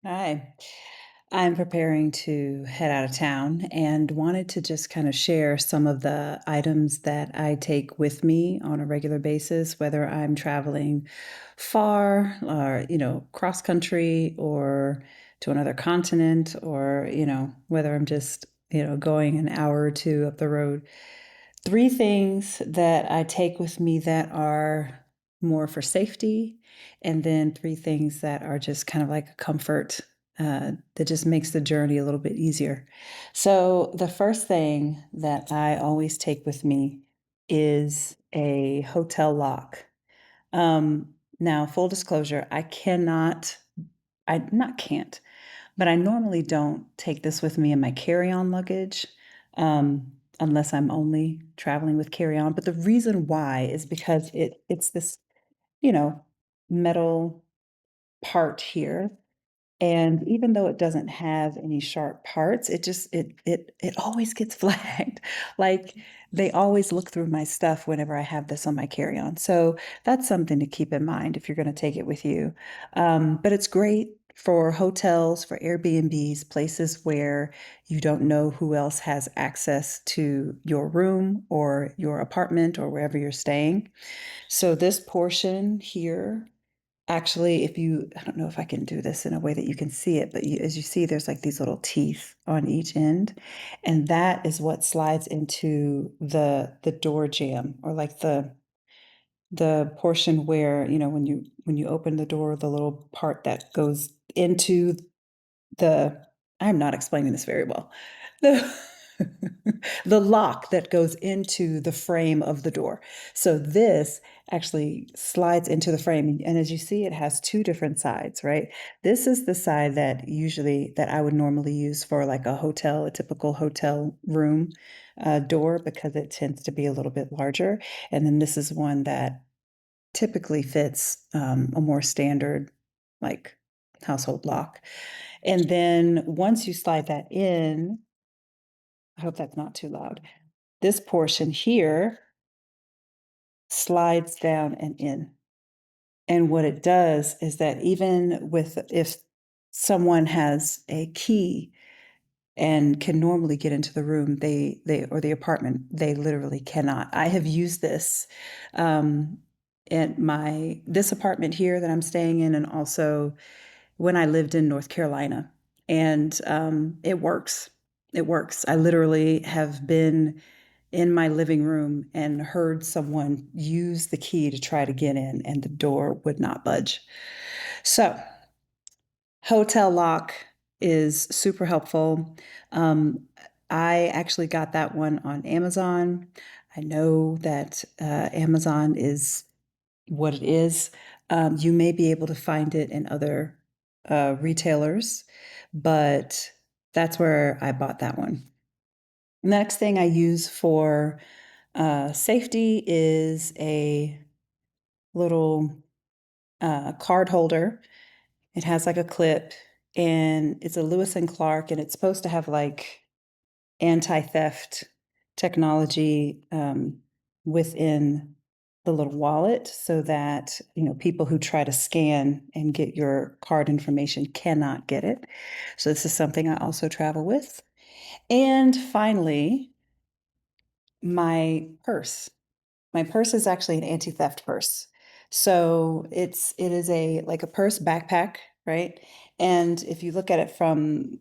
Hi. I'm preparing to head out of town and wanted to just kind of share some of the items that I take with me on a regular basis, whether I'm traveling far or, cross country or to another continent or, whether I'm just, going an hour or two up the road. Three things that I take with me that are more for safety, and then three things that are just kind of like a comfort that just makes the journey a little bit easier. So, the first thing that I always take with me is a hotel lock. Now, full disclosure, I not can't, but I normally don't take this with me in my carry-on luggage, unless I'm only traveling with carry-on. But the reason why is because it's this, you know, metal part here, and even though it doesn't have any sharp parts, it always gets flagged. Like, they always look through my stuff whenever I have this on my carry-on. So that's something to keep in mind if you're gonna take it with you. But it's great for hotels, for Airbnbs, places where you don't know who else has access to your room or your apartment or wherever you're staying. So this portion here. Actually, I don't know if I can do this in a way that you can see it, but as you see, there's like these little teeth on each end, and that is what slides into the door jamb, or like the portion where, when you open the door, the little part that goes into the I'm not explaining this very well. The the lock that goes into the frame of the door. So this actually slides into the frame, and as you see, it has two different sides, right? This is the side that I would normally use for like a typical hotel room door, because it tends to be a little bit larger. And then this is one that typically fits a more standard, like, household lock. And then once you slide that in, I hope that's not too loud. This portion here slides down and in. And what it does is that even with if someone has a key and can normally get into the room, they or the apartment, they literally cannot. I have used this um at my this apartment here that I'm staying in, and also when I lived in North Carolina. And it works. It works. I literally have been in my living room and heard someone use the key to try to get in, and the door would not budge. So, hotel lock is super helpful. Um, I actually got that one on Amazon. I know that Amazon is what it is. You may be able to find it in other retailers, but that's where I bought that one. Next thing I use for safety is a little card holder. It has like a clip, and it's a Lewis and Clark, and it's supposed to have like anti-theft technology within the little wallet, so that people who try to scan and get your card information cannot get it. So this is something I also travel with. And finally, my purse. My purse is actually an anti-theft purse. So it is a like a purse backpack, right? And if you look at it from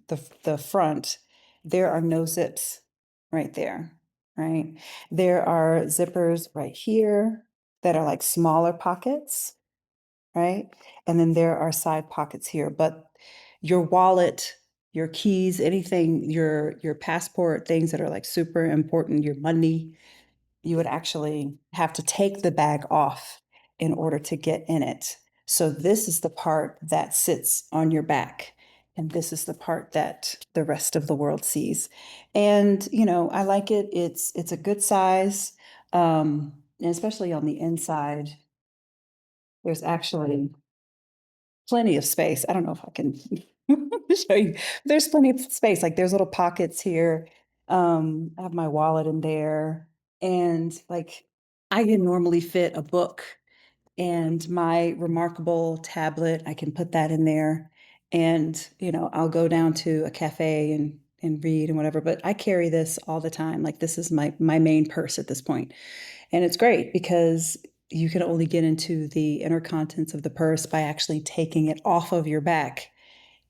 the front, there are no zips right there, right? There are zippers right here that are like smaller pockets, right? And then there are side pockets here, but your wallet, your keys, anything, your passport, things that are like super important, your money, you would actually have to take the bag off in order to get in it. So this is the part that sits on your back, and this is the part that the rest of the world sees. And I like it. It's a good size, and especially on the inside. There's actually plenty of space. I don't know if I can show you. There's plenty of space. Like, there's little pockets here. I have my wallet in there, and like I can normally fit a book and my remarkable tablet. I can put that in there, And, I'll go down to a cafe and read and whatever, but I carry this all the time. Like this is my main purse at this point. And it's great because you can only get into the inner contents of the purse by actually taking it off of your back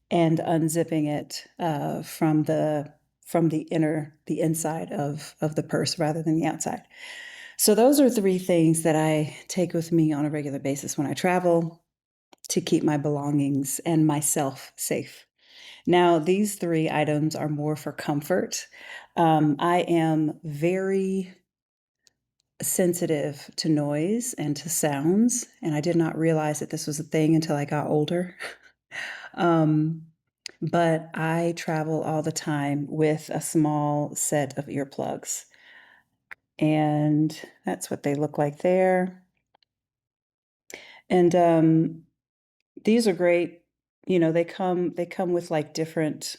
and unzipping it from the inside of the purse rather than the outside. So those are three things that I take with me on a regular basis when I travel to keep my belongings and myself safe. Now, these three items are more for comfort. I am very sensitive to noise and to sounds, and I did not realize that this was a thing until I got older. Um, but I travel all the time with a small set of earplugs, and that's what they look like there. And these are great. They come with like different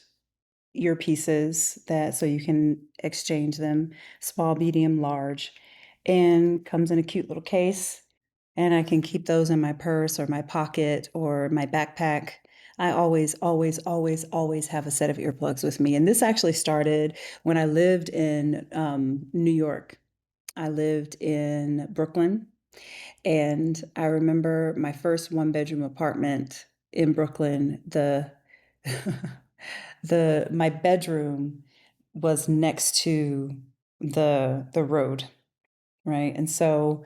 earpieces that so you can exchange them, small, medium, large, and comes in a cute little case. And I can keep those in my purse or my pocket or my backpack. I always, always, always, always have a set of earplugs with me. And this actually started when I lived in New York. I lived in Brooklyn, and I remember my first one-bedroom apartment in Brooklyn. The my bedroom was next to the road, right? And so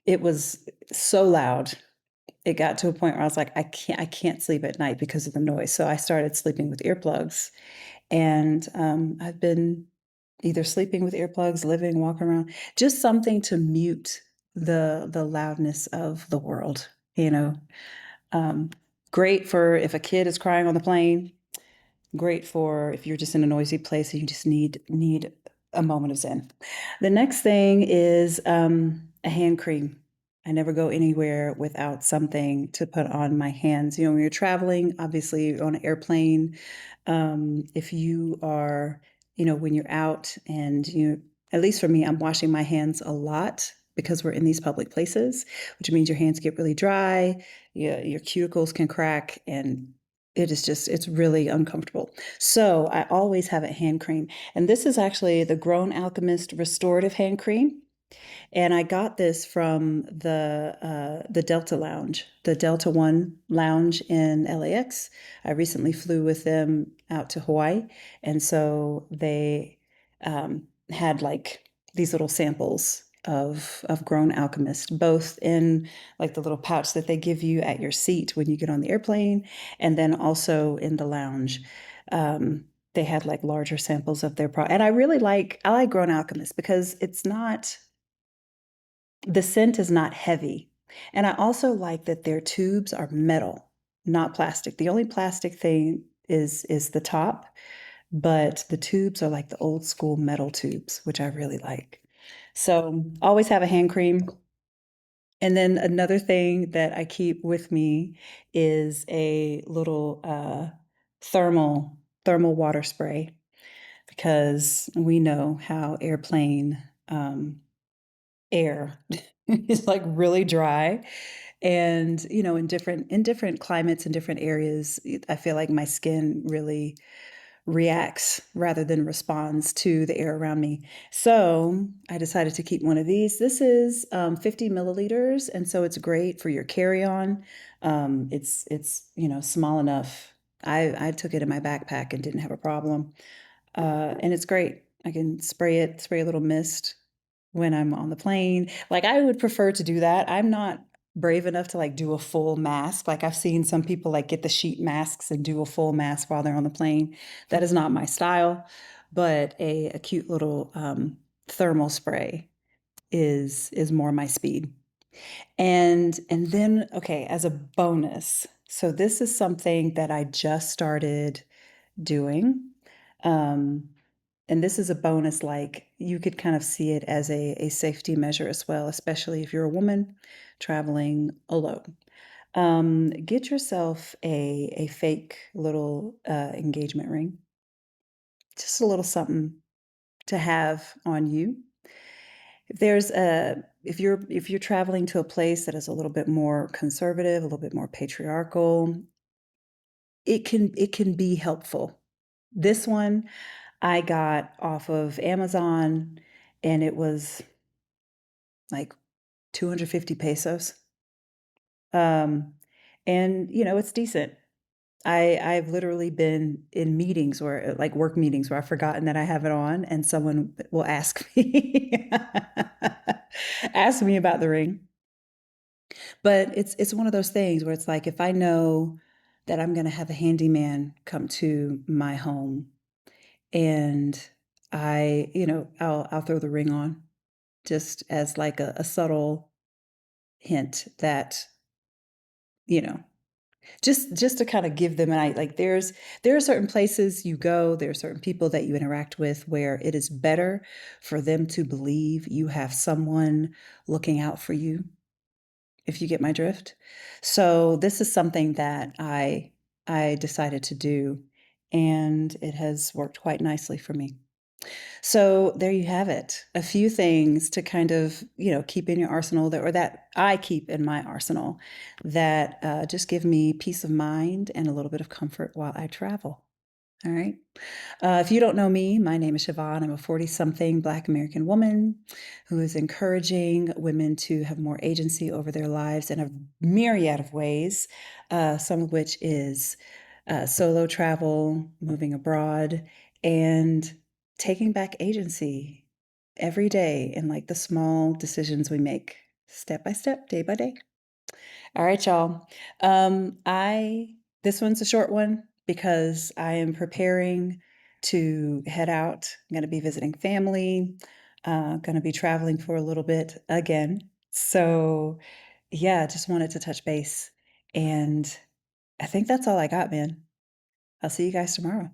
it was so loud. It got to a point where I was like, I can't sleep at night because of the noise. So I started sleeping with earplugs, and I've been either sleeping with earplugs, living, walking around, just something to mute the loudness of the world. You know, um, great for if a kid is crying on the plane. Great for if you're just in a noisy place and you just need a moment of zen. The next thing is a hand cream. I never go anywhere without something to put on my hands. When you're traveling, obviously you're on an airplane. If you are, when you're out and at least for me, I'm washing my hands a lot because we're in these public places, which means your hands get really dry, your cuticles can crack, and it's really uncomfortable. So I always have a hand cream. And this is actually the Grown Alchemist Restorative Hand Cream. And I got this from the Delta Lounge, the Delta One Lounge in LAX. I recently flew with them out to Hawaii, and so they had like these little samples of Grown Alchemist, both in like the little pouch that they give you at your seat when you get on the airplane, and then also in the lounge. They had like larger samples of their product, and I like Grown Alchemist because the scent is not heavy. And I also like that their tubes are metal, not plastic. The only plastic thing is the top, but the tubes are like the old school metal tubes, which I really like. So always have a hand cream. And then another thing that I keep with me is a little thermal water spray because we know how airplane air is like really dry. And in different climates and different areas, I feel like my skin really reacts rather than responds to the air around me. So I decided to keep one of these. This is 50 milliliters, and so it's great for your carry-on. It's small enough. I took it in my backpack and didn't have a problem. And it's great. I can spray a little mist when I'm on the plane. Like I would prefer to do that. I'm not brave enough to like do a full mask. Like I've seen some people like get the sheet masks and do a full mask while they're on the plane. That is not my style, but a cute little thermal spray is more my speed. And then okay, as a bonus, so this is something that I just started doing. Um, and this is a bonus, like you could kind of see it as a safety measure as well, especially if you're a woman traveling alone. Get yourself a fake little engagement ring, just a little something to have on you. If there's a if you're traveling to a place that is a little bit more conservative, a little bit more patriarchal, it can be helpful. This one I got off of Amazon, and it was like 250 pesos. Um, and, it's decent. I've literally been in meetings where like work meetings where I've forgotten that I have it on, and someone will ask me ask me about the ring. But it's one of those things where it's like if I know that I'm gonna have a handyman come to my home and I'll throw the ring on just as like a subtle hint that, you know, just to kind of give them an I like there are certain places you go, there are certain people that you interact with where it is better for them to believe you have someone looking out for you, if you get my drift. So this is something that I decided to do, and it has worked quite nicely for me. So there you have it. A few things to kind of, keep in your arsenal that or that I keep in my arsenal that just give me peace of mind and a little bit of comfort while I travel. All right. If you don't know me, my name is Siobhan. I'm a 40 something Black American woman who is encouraging women to have more agency over their lives in a myriad of ways, some of which is solo travel, moving abroad, and taking back agency every day in like the small decisions we make step by step, day by day. All right, y'all. I This one's a short one because I am preparing to head out. I'm going to be visiting family, going to be traveling for a little bit again. So, yeah, just wanted to touch base. And I think that's all I got, man. I'll see you guys tomorrow.